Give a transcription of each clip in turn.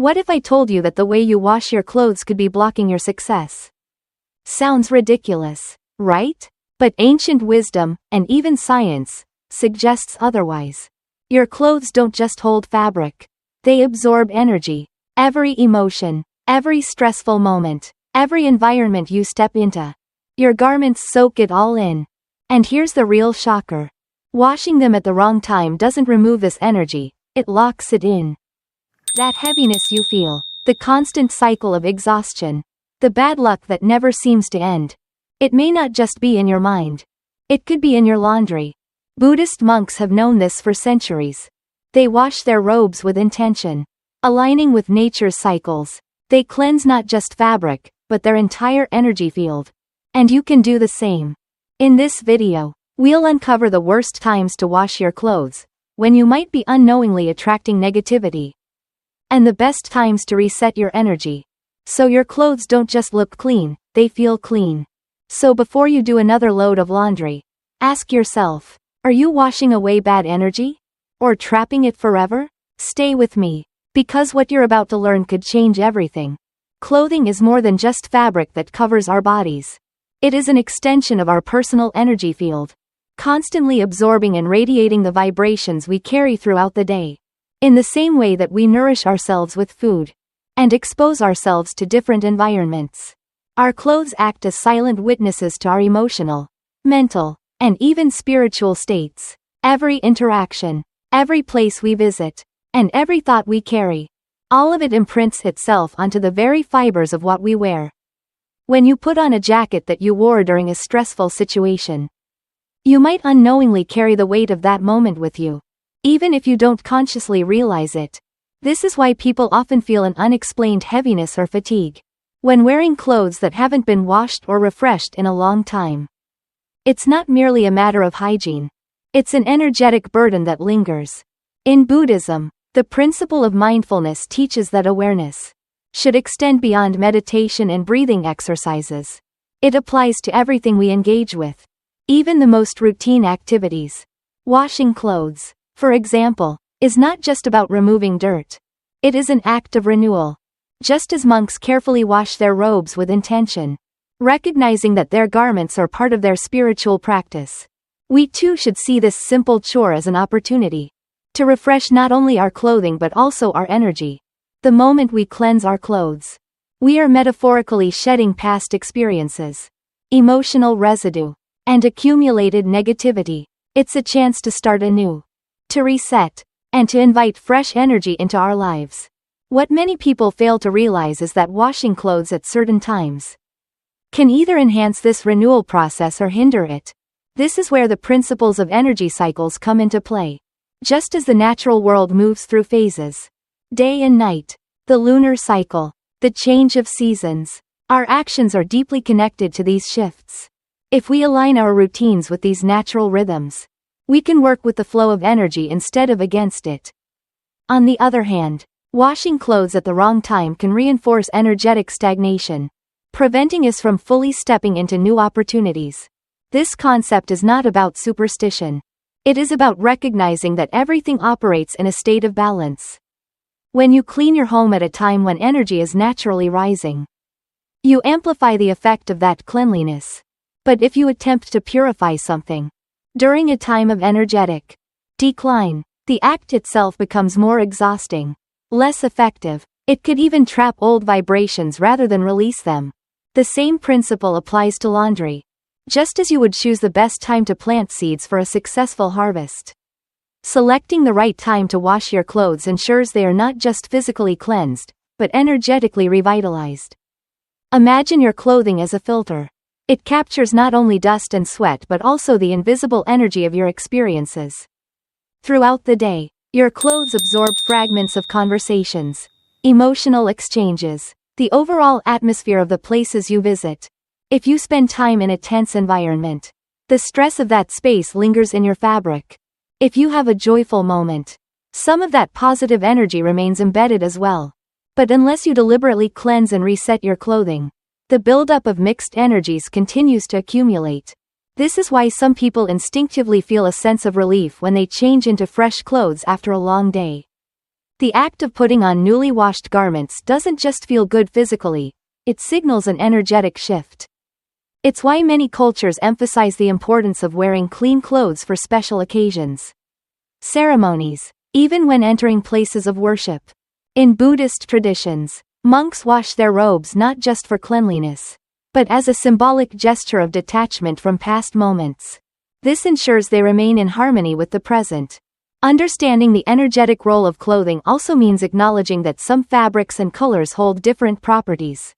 What if I told you that the way you wash your clothes could be blocking your success? Sounds ridiculous, right? But ancient wisdom, and even science, suggests otherwise. Your clothes don't just hold fabric. They absorb energy. Every emotion, every stressful moment, every environment you step into. Your garments soak it all in. And here's the real shocker. Washing them at the wrong time doesn't remove this energy, it locks it in. That heaviness you feel, the constant cycle of exhaustion, the bad luck that never seems to end. It may not just be in your mind. It could be in your laundry. Buddhist monks have known this for centuries. They wash their robes with intention, aligning with nature's cycles. They cleanse not just fabric, but their entire energy field. And you can do the same. In this video, we'll uncover the worst times to wash your clothes, when you might be unknowingly attracting negativity, and the best times to reset your energy, so your clothes don't just look clean, they feel clean. So before you do another load of laundry, ask yourself, are you washing away bad energy? Or trapping it forever? Stay with me, because what you're about to learn could change everything. Clothing is more than just fabric that covers our bodies. It is an extension of our personal energy field, constantly absorbing and radiating the vibrations we carry throughout the day. In the same way that we nourish ourselves with food and expose ourselves to different environments, our clothes act as silent witnesses to our emotional, mental, and even spiritual states. Every interaction, every place we visit, and every thought we carry, all of it imprints itself onto the very fibers of what we wear. When you put on a jacket that you wore during a stressful situation, you might unknowingly carry the weight of that moment with you, even if you don't consciously realize it. This is why people often feel an unexplained heaviness or fatigue when wearing clothes that haven't been washed or refreshed in a long time. It's not merely a matter of hygiene. It's an energetic burden that lingers. In Buddhism, the principle of mindfulness teaches that awareness should extend beyond meditation and breathing exercises. It applies to everything we engage with, even the most routine activities. Washing clothes, for example, is not just about removing dirt. It is an act of renewal. Just as monks carefully wash their robes with intention, recognizing that their garments are part of their spiritual practice, we too should see this simple chore as an opportunity to refresh not only our clothing but also our energy. The moment we cleanse our clothes, we are metaphorically shedding past experiences, emotional residue, and accumulated negativity. It's a chance to start anew, to reset, and to invite fresh energy into our lives. What many people fail to realize is that washing clothes at certain times can either enhance this renewal process or hinder it. This is where the principles of energy cycles come into play. Just as the natural world moves through phases, day and night, the lunar cycle, the change of seasons, our actions are deeply connected to these shifts. If we align our routines with these natural rhythms, we can work with the flow of energy instead of against it. On the other hand, washing clothes at the wrong time can reinforce energetic stagnation, preventing us from fully stepping into new opportunities. This concept is not about superstition. It is about recognizing that everything operates in a state of balance. When you clean your home at a time when energy is naturally rising, you amplify the effect of that cleanliness. But if you attempt to purify something during a time of energetic decline, the act itself becomes more exhausting, less effective. It could even trap old vibrations rather than release them. The same principle applies to laundry. Just as you would choose the best time to plant seeds for a successful harvest, selecting the right time to wash your clothes ensures they are not just physically cleansed, but energetically revitalized. Imagine your clothing as a filter. It captures not only dust and sweat but also the invisible energy of your experiences. Throughout the day, your clothes absorb fragments of conversations, emotional exchanges, the overall atmosphere of the places you visit. If you spend time in a tense environment, the stress of that space lingers in your fabric. If you have a joyful moment, some of that positive energy remains embedded as well. But unless you deliberately cleanse and reset your clothing, the buildup of mixed energies continues to accumulate. This is why some people instinctively feel a sense of relief when they change into fresh clothes after a long day. The act of putting on newly washed garments doesn't just feel good physically, it signals an energetic shift. It's why many cultures emphasize the importance of wearing clean clothes for special occasions. Ceremonies, even when entering places of worship. In Buddhist traditions, monks wash their robes not just for cleanliness, but as a symbolic gesture of detachment from past moments. This ensures they remain in harmony with the present. Understanding the energetic role of clothing also means acknowledging that some fabrics and colors hold different properties.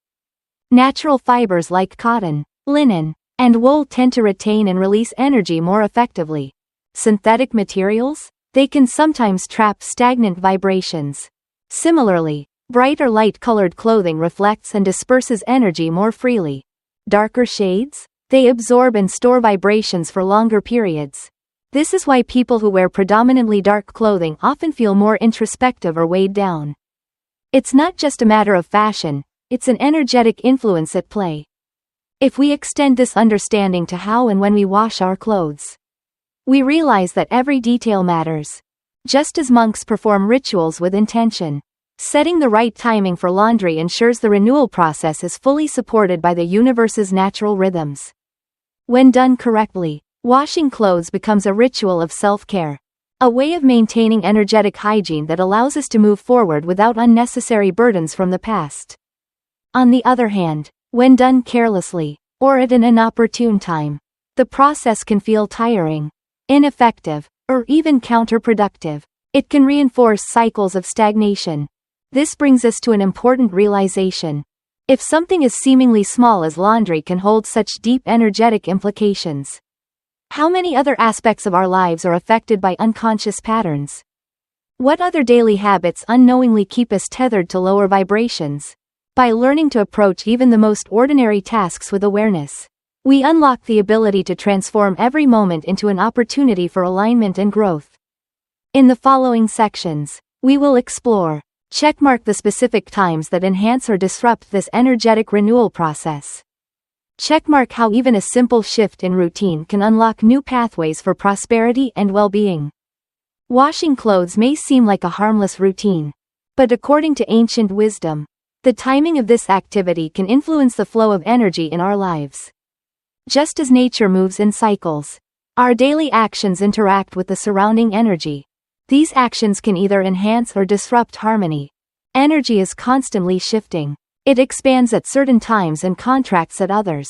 Natural fibers like cotton, linen, and wool tend to retain and release energy more effectively. Synthetic materials? They can sometimes trap stagnant vibrations. Similarly, bright or light-colored clothing reflects and disperses energy more freely. Darker shades? They absorb and store vibrations for longer periods. This is why people who wear predominantly dark clothing often feel more introspective or weighed down. It's not just a matter of fashion, it's an energetic influence at play. If we extend this understanding to how and when we wash our clothes, we realize that every detail matters. Just as monks perform rituals with intention, setting the right timing for laundry ensures the renewal process is fully supported by the universe's natural rhythms. When done correctly, washing clothes becomes a ritual of self-care, a way of maintaining energetic hygiene that allows us to move forward without unnecessary burdens from the past. On the other hand, when done carelessly, or at an inopportune time, the process can feel tiring, ineffective, or even counterproductive. It can reinforce cycles of stagnation. This brings us to an important realization. If something as seemingly small as laundry can hold such deep energetic implications, how many other aspects of our lives are affected by unconscious patterns? What other daily habits unknowingly keep us tethered to lower vibrations? By learning to approach even the most ordinary tasks with awareness, we unlock the ability to transform every moment into an opportunity for alignment and growth. In the following sections, we will explore, checkmark the specific times that enhance or disrupt this energetic renewal process. Checkmark how even a simple shift in routine can unlock new pathways for prosperity and well-being. Washing clothes may seem like a harmless routine, but according to ancient wisdom, the timing of this activity can influence the flow of energy in our lives. Just as nature moves in cycles, our daily actions interact with the surrounding energy. These actions can either enhance or disrupt harmony. Energy is constantly shifting. It expands at certain times and contracts at others.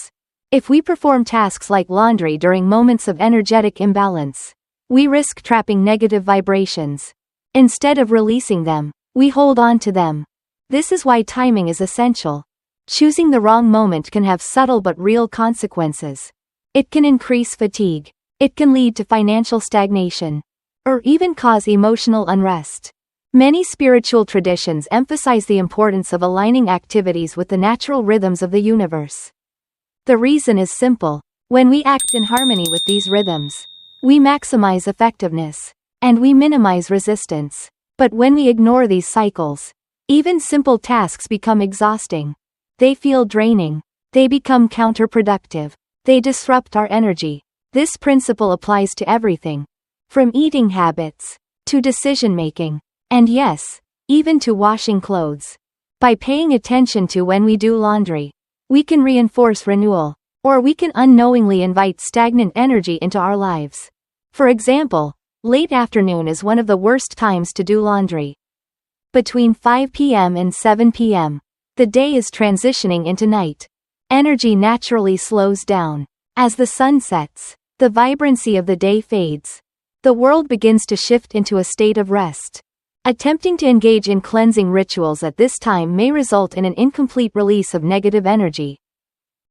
If we perform tasks like laundry during moments of energetic imbalance, we risk trapping negative vibrations. Instead of releasing them, we hold on to them. This is why timing is essential. Choosing the wrong moment can have subtle but real consequences. It can increase fatigue. It can lead to financial stagnation, or even cause emotional unrest. Many spiritual traditions emphasize the importance of aligning activities with the natural rhythms of the universe. The reason is simple. When we act in harmony with these rhythms, we maximize effectiveness, and we minimize resistance. But when we ignore these cycles, even simple tasks become exhausting. They feel draining. They become counterproductive. They disrupt our energy. This principle applies to everything, from eating habits, to decision-making, and yes, even to washing clothes. By paying attention to when we do laundry, we can reinforce renewal, or we can unknowingly invite stagnant energy into our lives. For example, late afternoon is one of the worst times to do laundry. Between 5 p.m. and 7 p.m., the day is transitioning into night. Energy naturally slows down. As the sun sets, the vibrancy of the day fades. The world begins to shift into a state of rest. Attempting to engage in cleansing rituals at this time may result in an incomplete release of negative energy.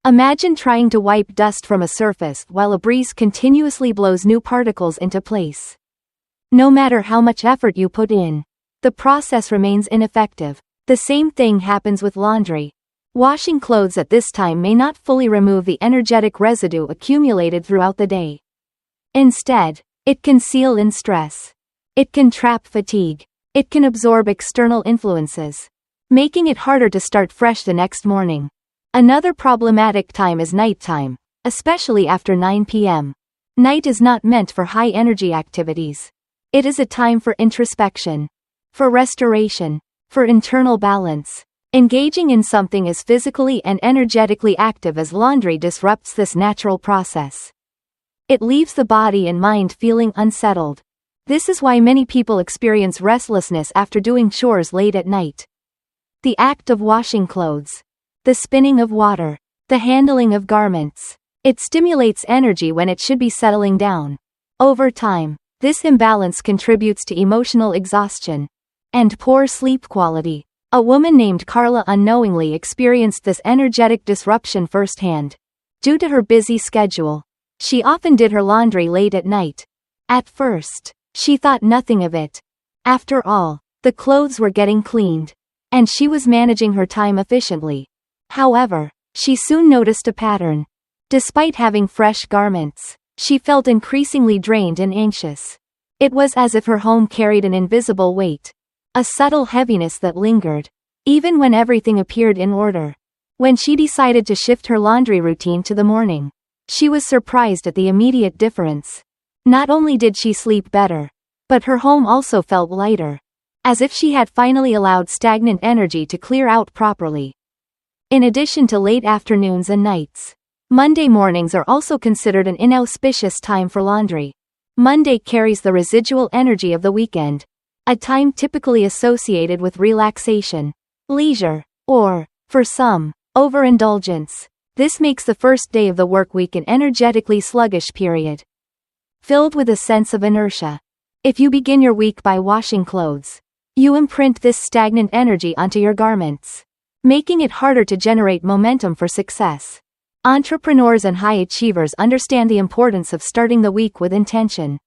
Imagine trying to wipe dust from a surface while a breeze continuously blows new particles into place. No matter how much effort you put in, the process remains ineffective. The same thing happens with laundry. Washing clothes at this time may not fully remove the energetic residue accumulated throughout the day. Instead, it can seal in stress. It can trap fatigue. It can absorb external influences, making it harder to start fresh the next morning. Another problematic time is nighttime, especially after 9 p.m. Night is not meant for high-energy activities. It is a time for introspection. for restoration, for internal balance. Engaging in something as physically and energetically active as laundry disrupts this natural process. It leaves the body and mind feeling unsettled. This is why many people experience restlessness after doing chores late at night. The act of washing clothes, the spinning of water, the handling of garments. It stimulates energy when it should be settling down. Over time, this imbalance contributes to emotional exhaustion and poor sleep quality. A woman named Carla unknowingly experienced this energetic disruption firsthand. Due to her busy schedule, she often did her laundry late at night. At first, she thought nothing of it. After all, the clothes were getting cleaned, and she was managing her time efficiently. However, she soon noticed a pattern. Despite having fresh garments, she felt increasingly drained and anxious. It was as if her home carried an invisible weight, a subtle heaviness that lingered, even when everything appeared in order. When she decided to shift her laundry routine to the morning, she was surprised at the immediate difference. Not only did she sleep better, but her home also felt lighter, as if she had finally allowed stagnant energy to clear out properly. In addition to late afternoons and nights, Monday mornings are also considered an inauspicious time for laundry. Monday carries the residual energy of the weekend, a time typically associated with relaxation, leisure, or, for some, overindulgence. This makes the first day of the work week an energetically sluggish period, filled with a sense of inertia. If you begin your week by washing clothes, you imprint this stagnant energy onto your garments, making it harder to generate momentum for success. Entrepreneurs and high achievers understand the importance of starting the week with intention.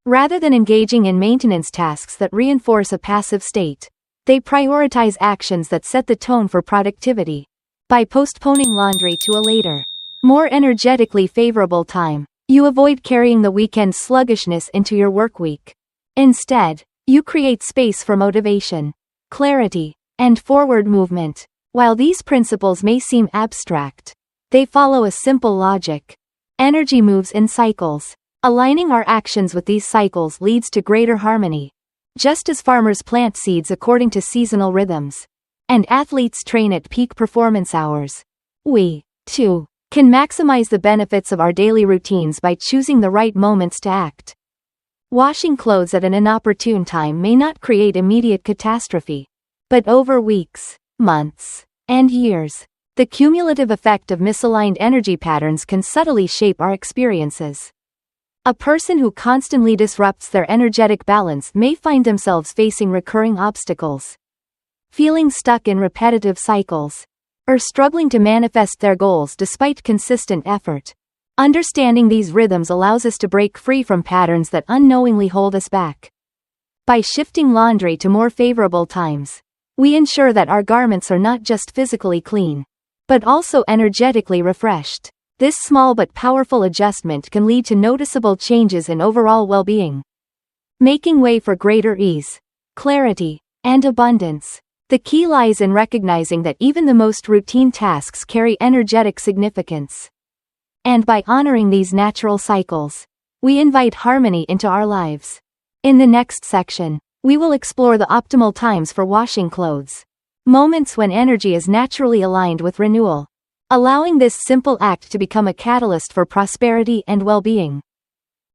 Rather than engaging in maintenance tasks that reinforce a passive state, they prioritize actions that set the tone for productivity. By postponing laundry to a later, more energetically favorable time, you avoid carrying the weekend sluggishness into your work week. Instead, you create space for motivation, clarity, and forward movement. While these principles may seem abstract, they follow a simple logic. Energy moves in cycles. Aligning our actions with these cycles leads to greater harmony. Just as farmers plant seeds according to seasonal rhythms, and athletes train at peak performance hours, we, too, can maximize the benefits of our daily routines by choosing the right moments to act. Washing clothes at an inopportune time may not create immediate catastrophe, but over weeks, months, and years, the cumulative effect of misaligned energy patterns can subtly shape our experiences. A person who constantly disrupts their energetic balance may find themselves facing recurring obstacles, feeling stuck in repetitive cycles, or struggling to manifest their goals despite consistent effort. Understanding these rhythms allows us to break free from patterns that unknowingly hold us back. By shifting laundry to more favorable times, we ensure that our garments are not just physically clean, but also energetically refreshed. This small but powerful adjustment can lead to noticeable changes in overall well-being, making way for greater ease, clarity, and abundance. The key lies in recognizing that even the most routine tasks carry energetic significance. And by honoring these natural cycles, we invite harmony into our lives. In the next section, we will explore the optimal times for washing clothes, moments when energy is naturally aligned with renewal, allowing this simple act to become a catalyst for prosperity and well-being.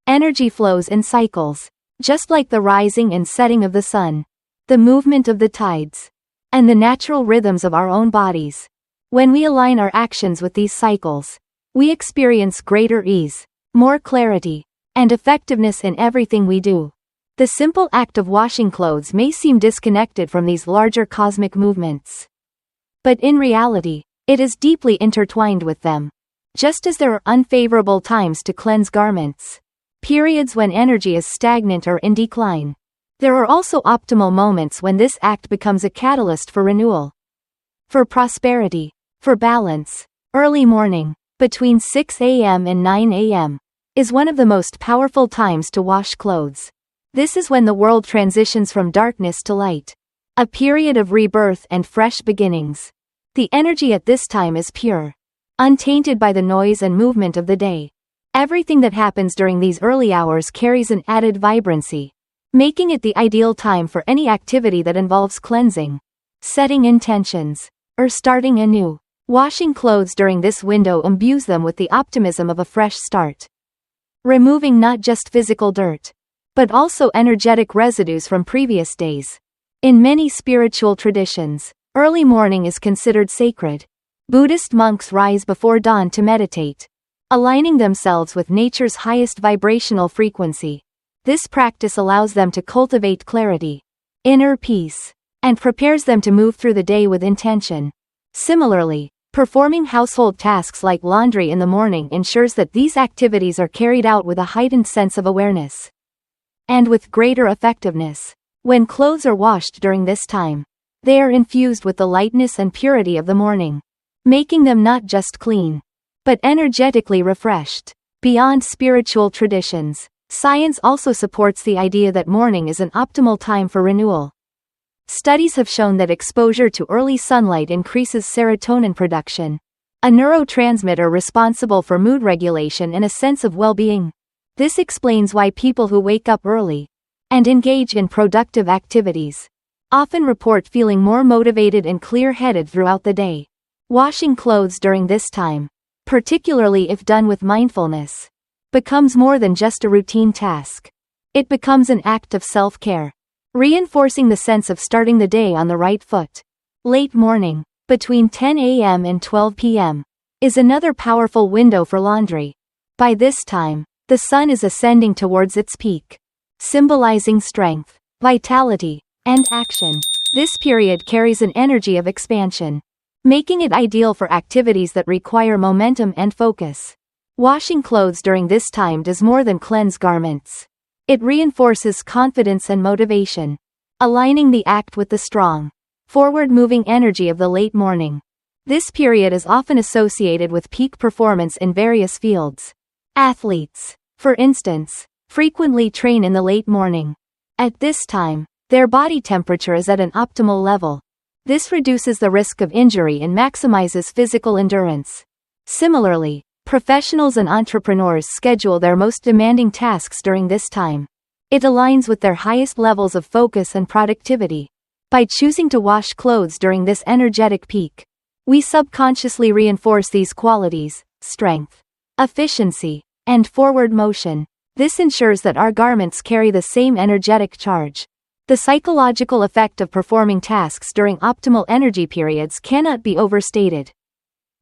Energy flows in cycles, just like the rising and setting of the sun, the movement of the tides, and the natural rhythms of our own bodies. When we align our actions with these cycles, we experience greater ease, more clarity, and effectiveness in everything we do. The simple act of washing clothes may seem disconnected from these larger cosmic movements, but in reality, it is deeply intertwined with them. Just as there are unfavorable times to cleanse garments, periods when energy is stagnant or in decline, there are also optimal moments when this act becomes a catalyst for renewal, for prosperity, for balance. Early morning, between 6 a.m. and 9 a.m., is one of the most powerful times to wash clothes. This is when the world transitions from darkness to light, a period of rebirth and fresh beginnings. The energy at this time is pure, untainted by the noise and movement of the day. Everything that happens during these early hours carries an added vibrancy, making it the ideal time for any activity that involves cleansing, setting intentions, or starting anew. Washing clothes during this window imbues them with the optimism of a fresh start, removing not just physical dirt, but also energetic residues from previous days. In many spiritual traditions, early morning is considered sacred. Buddhist monks rise before dawn to meditate, aligning themselves with nature's highest vibrational frequency. This practice allows them to cultivate clarity, inner peace, and prepares them to move through the day with intention. Similarly, performing household tasks like laundry in the morning ensures that these activities are carried out with a heightened sense of awareness and with greater effectiveness. When clothes are washed during this time, they are infused with the lightness and purity of the morning, making them not just clean, but energetically refreshed. Beyond spiritual traditions, science also supports the idea that morning is an optimal time for renewal. Studies have shown that exposure to early sunlight increases serotonin production, a neurotransmitter responsible for mood regulation and a sense of well-being. This explains why people who wake up early and engage in productive activities often report feeling more motivated and clear-headed throughout the day. Washing clothes during this time, particularly if done with mindfulness, becomes more than just a routine task. It becomes an act of self-care, reinforcing the sense of starting the day on the right foot. Late morning, between 10 a.m. and 12 p.m., is another powerful window for laundry. By this time, the sun is ascending towards its peak, symbolizing strength, vitality, and action. This period carries an energy of expansion, making it ideal for activities that require momentum and focus. Washing clothes during this time does more than cleanse garments. It reinforces confidence and motivation, aligning the act with the strong, forward-moving energy of the late morning. This period is often associated with peak performance in various fields. Athletes, for instance, frequently train in the late morning. At this time, their body temperature is at an optimal level. This reduces the risk of injury and maximizes physical endurance. Similarly, professionals and entrepreneurs schedule their most demanding tasks during this time. It aligns with their highest levels of focus and productivity. By choosing to wash clothes during this energetic peak, we subconsciously reinforce these qualities: strength, efficiency, and forward motion. This ensures that our garments carry the same energetic charge. The psychological effect of performing tasks during optimal energy periods cannot be overstated.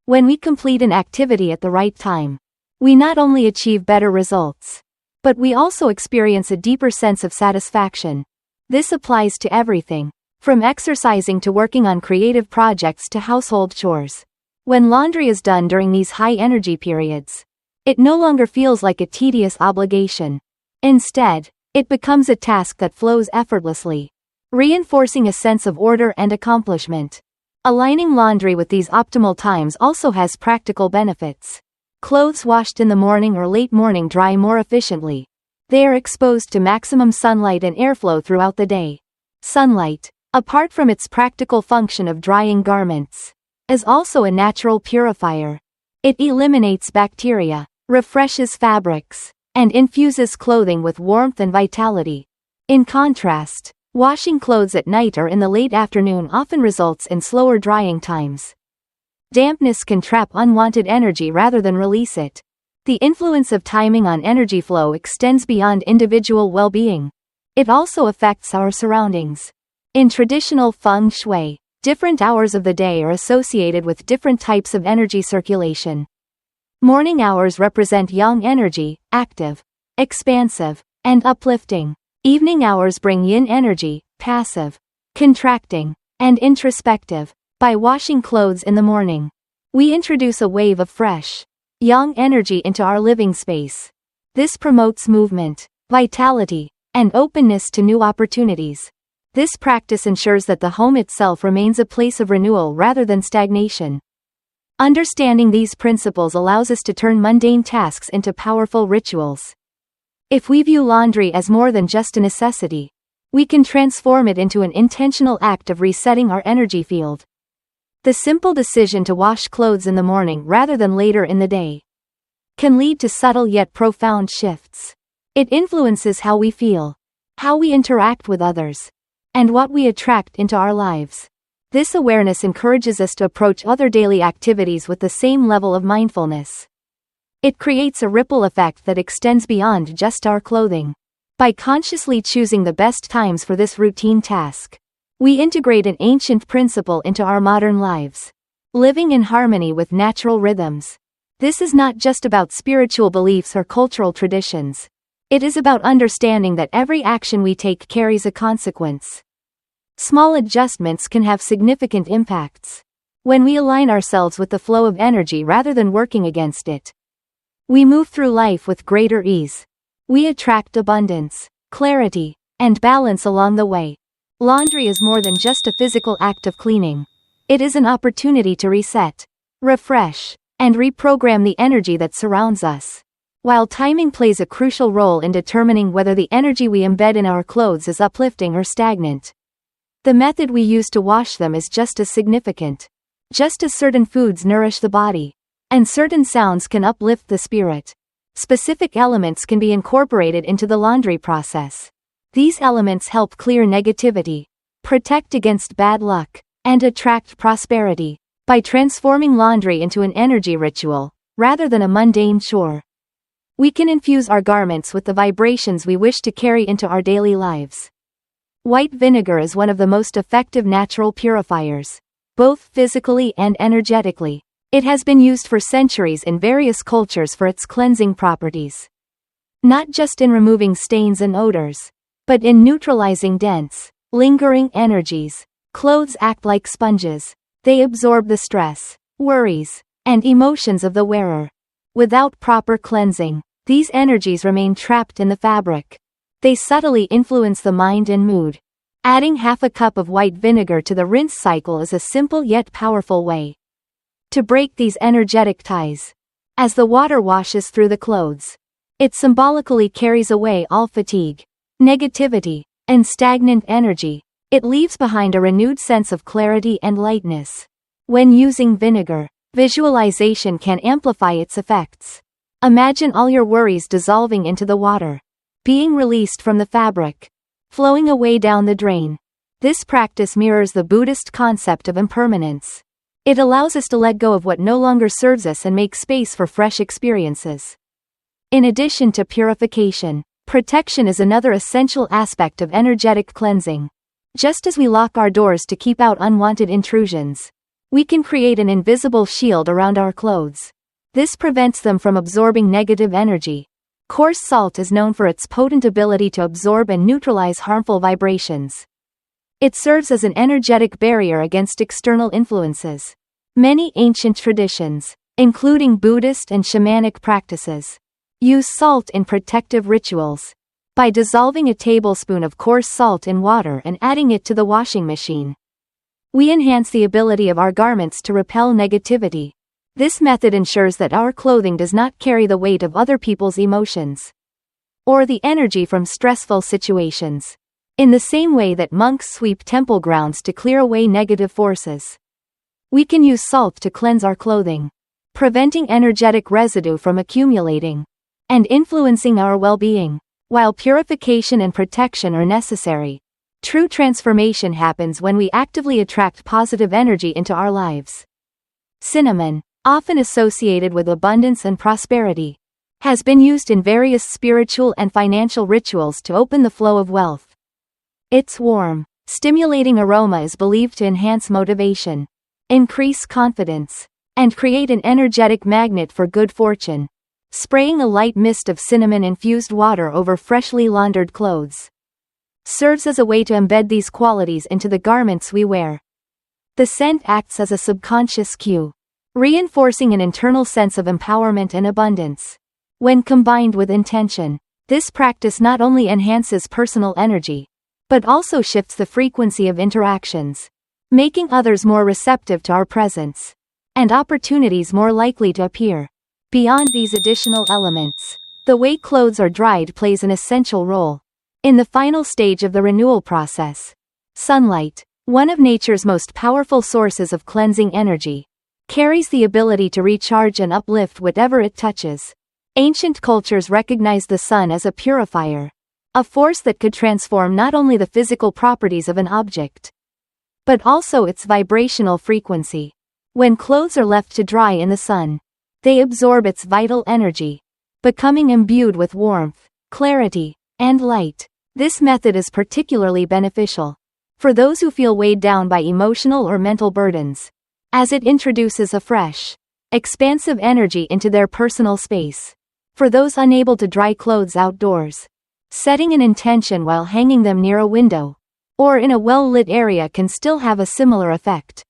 When we complete an activity at the right time, we not only achieve better results, but we also experience a deeper sense of satisfaction. This applies to everything, from exercising to working on creative projects to household chores. When laundry is done during these high energy periods, it no longer feels like a tedious obligation. Instead, it becomes a task that flows effortlessly, reinforcing a sense of order and accomplishment. Aligning laundry with these optimal times also has practical benefits. Clothes washed in the morning or late morning dry more efficiently. They are exposed to maximum sunlight and airflow throughout the day. Sunlight, apart from its practical function of drying garments, is also a natural purifier. It eliminates bacteria, refreshes fabrics, and infuses clothing with warmth and vitality. In contrast, washing clothes at night or in the late afternoon often results in slower drying times. Dampness can trap unwanted energy rather than release it. The influence of timing on energy flow extends beyond individual well-being. It also affects our surroundings. In traditional Feng Shui, different hours of the day are associated with different types of energy circulation. Morning hours represent yang energy, active, expansive, and uplifting. Evening hours bring yin energy, passive, contracting, and introspective. By washing clothes in the morning, we introduce a wave of fresh, yang energy into our living space. This promotes movement, vitality, and openness to new opportunities. This practice ensures that the home itself remains a place of renewal rather than stagnation. Understanding these principles allows us to turn mundane tasks into powerful rituals. If we view laundry as more than just a necessity, we can transform it into an intentional act of resetting our energy field. The simple decision to wash clothes in the morning rather than later in the day can lead to subtle yet profound shifts. It influences how we feel, how we interact with others, and what we attract into our lives. This awareness encourages us to approach other daily activities with the same level of mindfulness. It creates a ripple effect that extends beyond just our clothing. By consciously choosing the best times for this routine task, we integrate an ancient principle into our modern lives, living in harmony with natural rhythms. This is not just about spiritual beliefs or cultural traditions. It is about understanding that every action we take carries a consequence. Small adjustments can have significant impacts. When we align ourselves with the flow of energy rather than working against it, we move through life with greater ease. We attract abundance, clarity, and balance along the way. Laundry is more than just a physical act of cleaning. It is an opportunity to reset, refresh, and reprogram the energy that surrounds us. While timing plays a crucial role in determining whether the energy we embed in our clothes is uplifting or stagnant, the method we use to wash them is just as significant. Just as certain foods nourish the body, and certain sounds can uplift the spirit, specific elements can be incorporated into the laundry process. These elements help clear negativity, protect against bad luck, and attract prosperity. By transforming laundry into an energy ritual, rather than a mundane chore, we can infuse our garments with the vibrations we wish to carry into our daily lives. White vinegar is one of the most effective natural purifiers, both physically and energetically. It has been used for centuries in various cultures for its cleansing properties. Not just in removing stains and odors, but in neutralizing dense, lingering energies. Clothes act like sponges. They absorb the stress, worries, and emotions of the wearer. Without proper cleansing, these energies remain trapped in the fabric. They subtly influence the mind and mood. Adding half a cup of white vinegar to the rinse cycle is a simple yet powerful way to break these energetic ties. As the water washes through the clothes, it symbolically carries away all fatigue, negativity, and stagnant energy. It leaves behind a renewed sense of clarity and lightness. When using vinegar, visualization can amplify its effects. Imagine all your worries dissolving into the water, being released from the fabric, flowing away down the drain. This practice mirrors the Buddhist concept of impermanence. It allows us to let go of what no longer serves us and make space for fresh experiences. In addition to purification, protection is another essential aspect of energetic cleansing. Just as we lock our doors to keep out unwanted intrusions, we can create an invisible shield around our clothes. This prevents them from absorbing negative energy. Coarse salt is known for its potent ability to absorb and neutralize harmful vibrations. It serves as an energetic barrier against external influences. Many ancient traditions, including Buddhist and shamanic practices, use salt in protective rituals. By dissolving a tablespoon of coarse salt in water and adding it to the washing machine, we enhance the ability of our garments to repel negativity. This method ensures that our clothing does not carry the weight of other people's emotions or the energy from stressful situations. In the same way that monks sweep temple grounds to clear away negative forces, we can use salt to cleanse our clothing, preventing energetic residue from accumulating and influencing our well-being. While purification and protection are necessary, true transformation happens when we actively attract positive energy into our lives. Cinnamon, often associated with abundance and prosperity, has been used in various spiritual and financial rituals to open the flow of wealth. Its warm, stimulating aroma is believed to enhance motivation, increase confidence, and create an energetic magnet for good fortune. Spraying a light mist of cinnamon-infused water over freshly laundered clothes serves as a way to embed these qualities into the garments we wear. The scent acts as a subconscious cue, reinforcing an internal sense of empowerment and abundance. When combined with intention, this practice not only enhances personal energy, but also shifts the frequency of interactions, making others more receptive to our presence, and opportunities more likely to appear. Beyond these additional elements, the way clothes are dried plays an essential role. In the final stage of the renewal process, sunlight, one of nature's most powerful sources of cleansing energy, carries the ability to recharge and uplift whatever it touches. Ancient cultures recognized the sun as a purifier, a force that could transform not only the physical properties of an object, but also its vibrational frequency. When clothes are left to dry in the sun, they absorb its vital energy, becoming imbued with warmth, clarity, and light. This method is particularly beneficial for those who feel weighed down by emotional or mental burdens, as it introduces a fresh, expansive energy into their personal space. For those unable to dry clothes outdoors, setting an intention while hanging them near a window or in a well-lit area can still have a similar effect.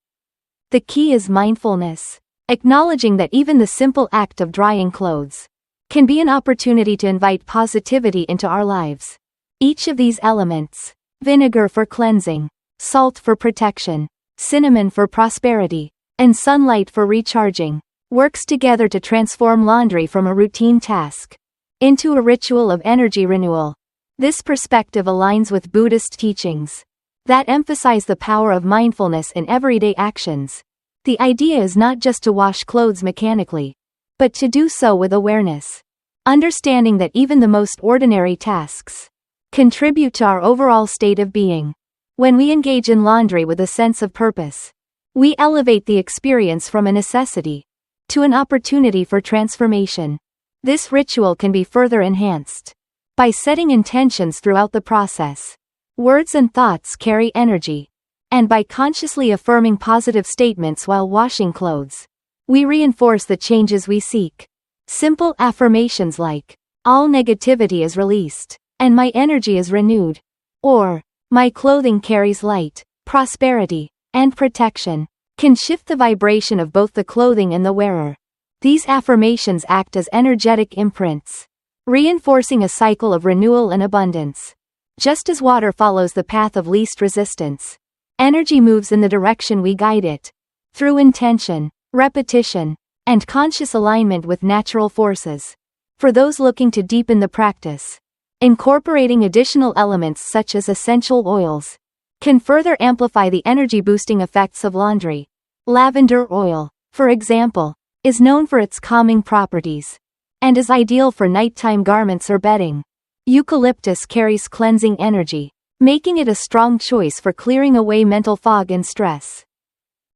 The key is mindfulness, acknowledging that even the simple act of drying clothes can be an opportunity to invite positivity into our lives. Each of these elements, vinegar for cleansing, salt for protection, cinnamon for prosperity, and sunlight for recharging, works together to transform laundry from a routine task into a ritual of energy renewal. This perspective aligns with Buddhist teachings that emphasize the power of mindfulness in everyday actions. The idea is not just to wash clothes mechanically, but to do so with awareness, understanding that even the most ordinary tasks contribute to our overall state of being. When we engage in laundry with a sense of purpose, we elevate the experience from a necessity to an opportunity for transformation. This ritual can be further enhanced by setting intentions throughout the process. Words and thoughts carry energy, and by consciously affirming positive statements while washing clothes, we reinforce the changes we seek. Simple affirmations like, "All negativity is released," and "My energy is renewed," or "My clothing carries light, prosperity, and protection," can shift the vibration of both the clothing and the wearer. These affirmations act as energetic imprints, reinforcing a cycle of renewal and abundance. Just as water follows the path of least resistance, energy moves in the direction we guide it. Through intention, repetition, and conscious alignment with natural forces. For those looking to deepen the practice, incorporating additional elements such as essential oils can further amplify the energy-boosting effects of laundry. Lavender oil, for example, is known for its calming properties and is ideal for nighttime garments or bedding. Eucalyptus carries cleansing energy, making it a strong choice for clearing away mental fog and stress.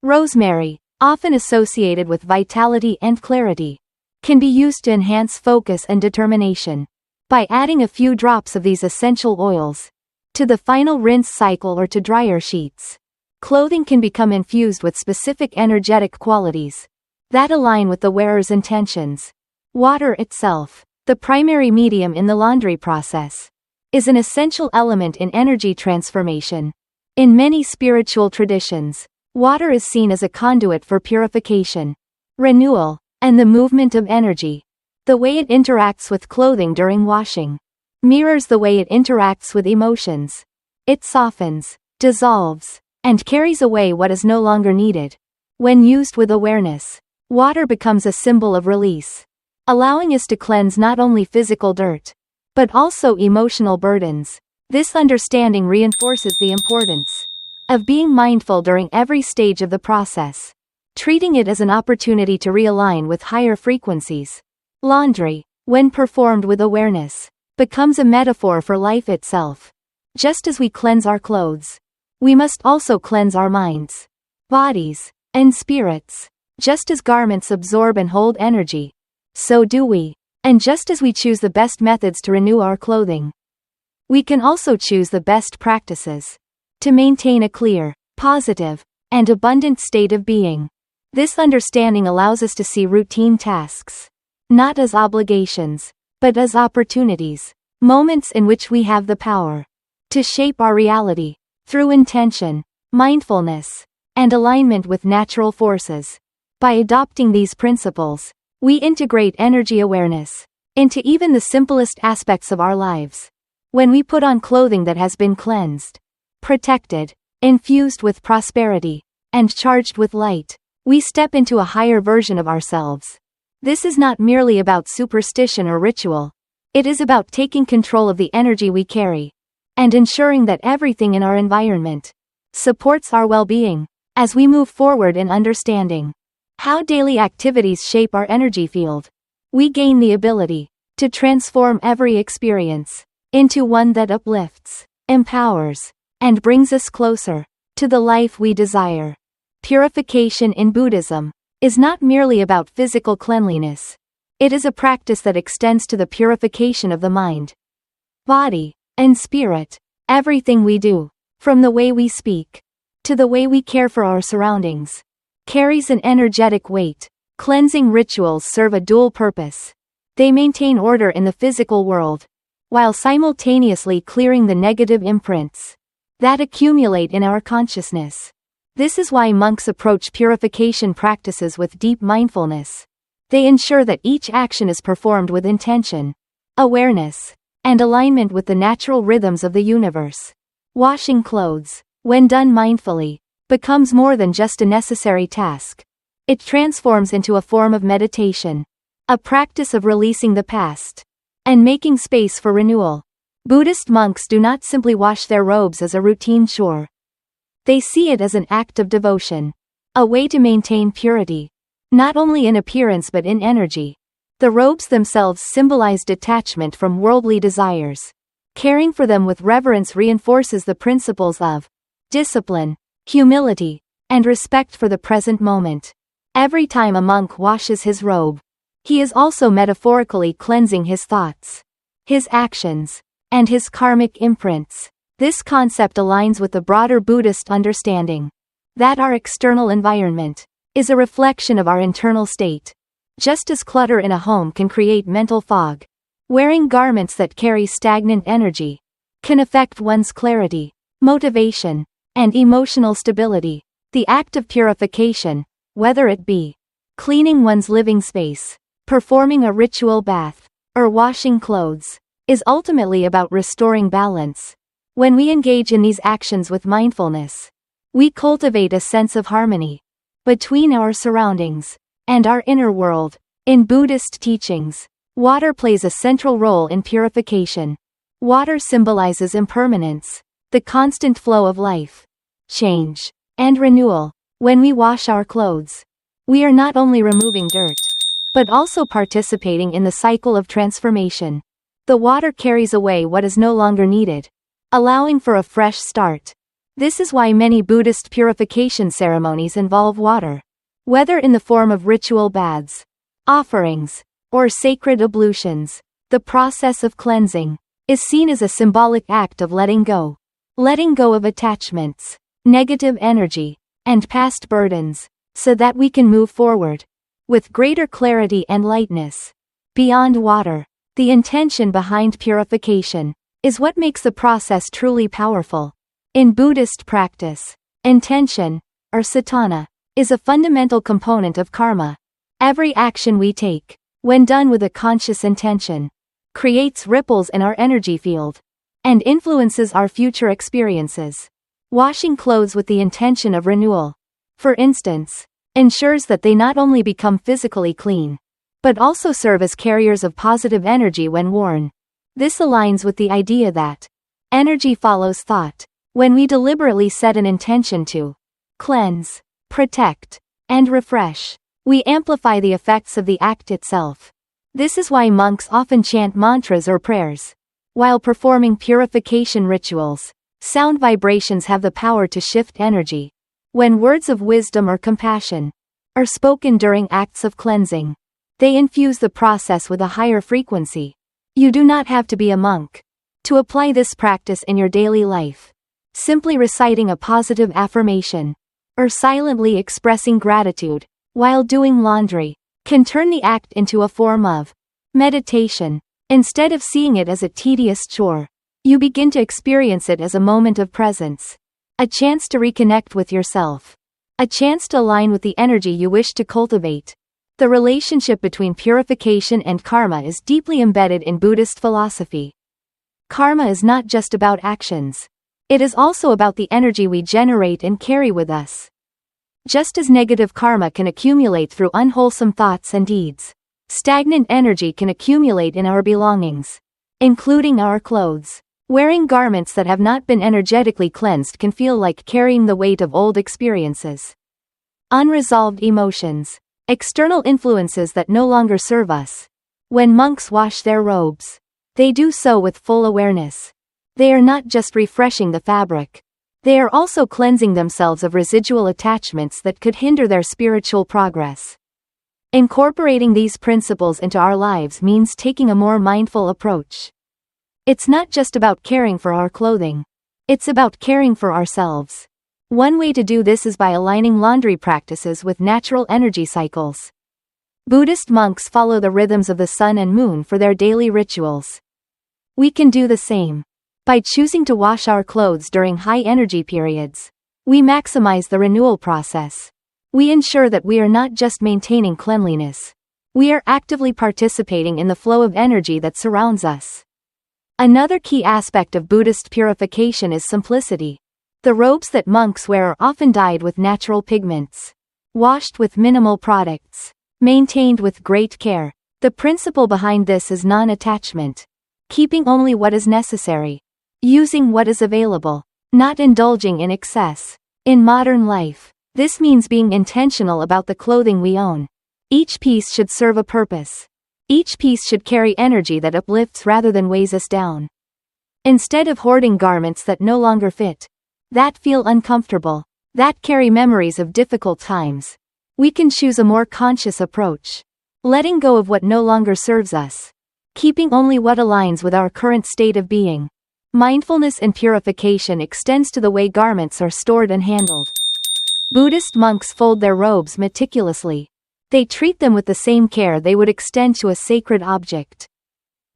Rosemary, often associated with vitality and clarity, can be used to enhance focus and determination. By adding a few drops of these essential oils to the final rinse cycle or to dryer sheets, clothing can become infused with specific energetic qualities that align with the wearer's intentions. Water itself, the primary medium in the laundry process, is an essential element in energy transformation. In many spiritual traditions, water is seen as a conduit for purification, renewal, and the movement of energy. The way it interacts with clothing during washing mirrors the way it interacts with emotions. It softens, dissolves, and carries away what is no longer needed. When used with awareness, water becomes a symbol of release, allowing us to cleanse not only physical dirt, but also emotional burdens. This understanding reinforces the importance of being mindful during every stage of the process, treating it as an opportunity to realign with higher frequencies. Laundry, when performed with awareness, becomes a metaphor for life itself. Just as we cleanse our clothes, we must also cleanse our minds, bodies, and spirits. Just as garments absorb and hold energy, so do we. And just as we choose the best methods to renew our clothing, we can also choose the best practices to maintain a clear, positive, and abundant state of being. This understanding allows us to see routine tasks not as obligations, but as opportunities, moments in which we have the power to shape our reality through intention, mindfulness, and alignment with natural forces. By adopting these principles, we integrate energy awareness into even the simplest aspects of our lives. When we put on clothing that has been cleansed, protected, infused with prosperity, and charged with light, we step into a higher version of ourselves. This is not merely about superstition or ritual. It is about taking control of the energy we carry and ensuring that everything in our environment supports our well-being. As we move forward in understanding how daily activities shape our energy field, we gain the ability to transform every experience into one that uplifts, empowers, and brings us closer to the life we desire. Purification in Buddhism is not merely about physical cleanliness. It is a practice that extends to the purification of the mind, body, and spirit. Everything we do, from the way we speak to the way we care for our surroundings, carries an energetic weight. Cleansing rituals serve a dual purpose. They maintain order in the physical world, while simultaneously clearing the negative imprints that accumulate in our consciousness. This is why monks approach purification practices with deep mindfulness. They ensure that each action is performed with intention, awareness, and alignment with the natural rhythms of the universe. Washing clothes, when done mindfully, becomes more than just a necessary task. It transforms into a form of meditation, a practice of releasing the past and making space for renewal. Buddhist monks do not simply wash their robes as a routine chore. They see it as an act of devotion, a way to maintain purity, not only in appearance but in energy. The robes themselves symbolize detachment from worldly desires. Caring for them with reverence reinforces the principles of discipline, humility, and respect for the present moment. Every time a monk washes his robe, he is also metaphorically cleansing his thoughts, his actions, and his karmic imprints. This concept aligns with the broader Buddhist understanding that our external environment is a reflection of our internal state. Just as clutter in a home can create mental fog, wearing garments that carry stagnant energy can affect one's clarity, motivation, and emotional stability. The act of purification, whether it be cleaning one's living space, performing a ritual bath, or washing clothes, is ultimately about restoring balance. When we engage in these actions with mindfulness, we cultivate a sense of harmony between our surroundings and our inner world. In Buddhist teachings, water plays a central role in purification. Water symbolizes impermanence, the constant flow of life, change, and renewal. When we wash our clothes, we are not only removing dirt, but also participating in the cycle of transformation. The water carries away what is no longer needed, allowing for a fresh start. This is why many Buddhist purification ceremonies involve water. Whether in the form of ritual baths, offerings, or sacred ablutions, the process of cleansing is seen as a symbolic act of letting go of attachments, negative energy, and past burdens, so that we can move forward with greater clarity and lightness. Beyond water, the intention behind purification is what makes the process truly powerful. In Buddhist practice, intention, or sadhana, is a fundamental component of karma. Every action we take, when done with a conscious intention, creates ripples in our energy field and influences our future experiences. Washing clothes with the intention of renewal, for instance, ensures that they not only become physically clean, but also serve as carriers of positive energy when worn. This aligns with the idea that energy follows thought. When we deliberately set an intention to cleanse, protect, and refresh, we amplify the effects of the act itself. This is why monks often chant mantras or prayers while performing purification rituals. Sound vibrations have the power to shift energy. When words of wisdom or compassion are spoken during acts of cleansing, they infuse the process with a higher frequency. You do not have to be a monk to apply this practice in your daily life. Simply reciting a positive affirmation or silently expressing gratitude while doing laundry can turn the act into a form of meditation. Instead of seeing it as a tedious chore, you begin to experience it as a moment of presence, a chance to reconnect with yourself, a chance to align with the energy you wish to cultivate. The relationship between purification and karma is deeply embedded in Buddhist philosophy. Karma is not just about actions. It is also about the energy we generate and carry with us. Just as negative karma can accumulate through unwholesome thoughts and deeds, stagnant energy can accumulate in our belongings, including our clothes. Wearing garments that have not been energetically cleansed can feel like carrying the weight of old experiences, unresolved emotions, external influences that no longer serve us. When monks wash their robes, They do so with full awareness. They are not just refreshing the fabric. They are also cleansing themselves of residual attachments that could hinder their spiritual progress. Incorporating these principles into our lives means taking a more mindful approach. It's not just about caring for our clothing. It's about caring for ourselves. One way to do this is by aligning laundry practices with natural energy cycles. Buddhist monks follow the rhythms of the sun and moon for their daily rituals. We can do the same. By choosing to wash our clothes during high energy periods, we maximize the renewal process. We ensure that we are not just maintaining cleanliness. We are actively participating in the flow of energy that surrounds us. Another key aspect of Buddhist purification is simplicity. The robes that monks wear are often dyed with natural pigments, washed with minimal products, maintained with great care. The principle behind this is non-attachment, keeping only what is necessary, using what is available, not indulging in excess. In modern life, this means being intentional about the clothing we own. Each piece should serve a purpose. Each piece should carry energy that uplifts rather than weighs us down. Instead of hoarding garments that no longer fit, that feel uncomfortable, that carry memories of difficult times, we can choose a more conscious approach. Letting go of what no longer serves us. Keeping only what aligns with our current state of being. Mindfulness and purification extends to the way garments are stored and handled. Buddhist monks fold their robes meticulously. They treat them with the same care they would extend to a sacred object.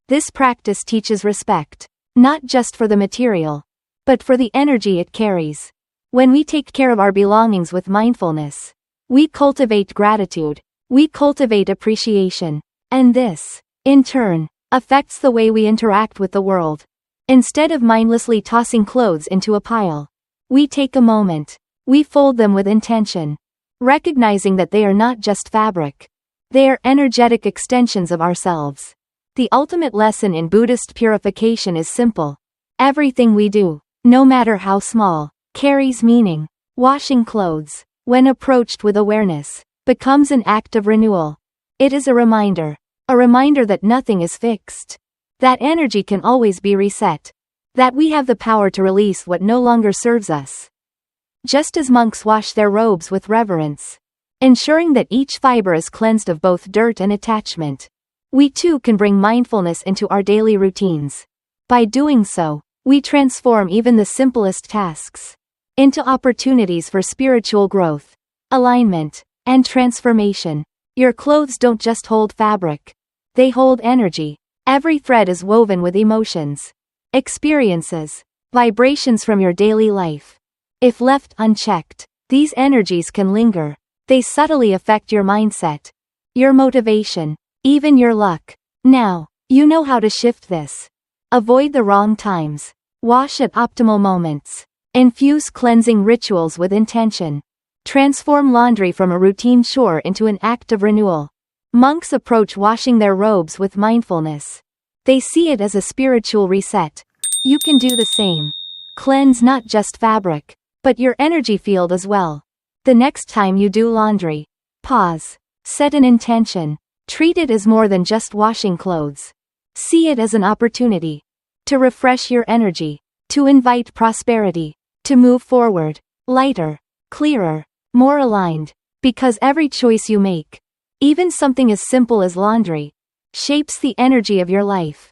This practice teaches respect, not just for the material, but for the energy it carries. When we take care of our belongings with mindfulness, we cultivate gratitude, we cultivate appreciation, and this, in turn, affects the way we interact with the world. Instead of mindlessly tossing clothes into a pile, we take a moment, we fold them with intention, recognizing that they are not just fabric. They are energetic extensions of ourselves. The ultimate lesson in Buddhist purification is simple. Everything we do, no matter how small, carries meaning. Washing clothes, when approached with awareness, becomes an act of renewal. It is a reminder that nothing is fixed, that energy can always be reset, that we have the power to release what no longer serves us. Just as monks wash their robes with reverence, ensuring that each fiber is cleansed of both dirt and attachment, we too can bring mindfulness into our daily routines. By doing so, we transform even the simplest tasks into opportunities for spiritual growth, alignment, and transformation. Your clothes don't just hold fabric, they hold energy. Every thread is woven with emotions, experiences, vibrations from your daily life. If left unchecked, these energies can linger. They subtly affect your mindset, your motivation, even your luck. Now, you know how to shift this. Avoid the wrong times. Wash at optimal moments. Infuse cleansing rituals with intention. Transform laundry from a routine chore into an act of renewal. Monks approach washing their robes with mindfulness. They see it as a spiritual reset. You can do the same. Cleanse not just fabric, but your energy field as well. The next time you do laundry, pause. Set an intention. Treat it as more than just washing clothes. See it as an opportunity to refresh your energy, to invite prosperity, to move forward, lighter, clearer, more aligned. Because every choice you make, even something as simple as laundry, shapes the energy of your life.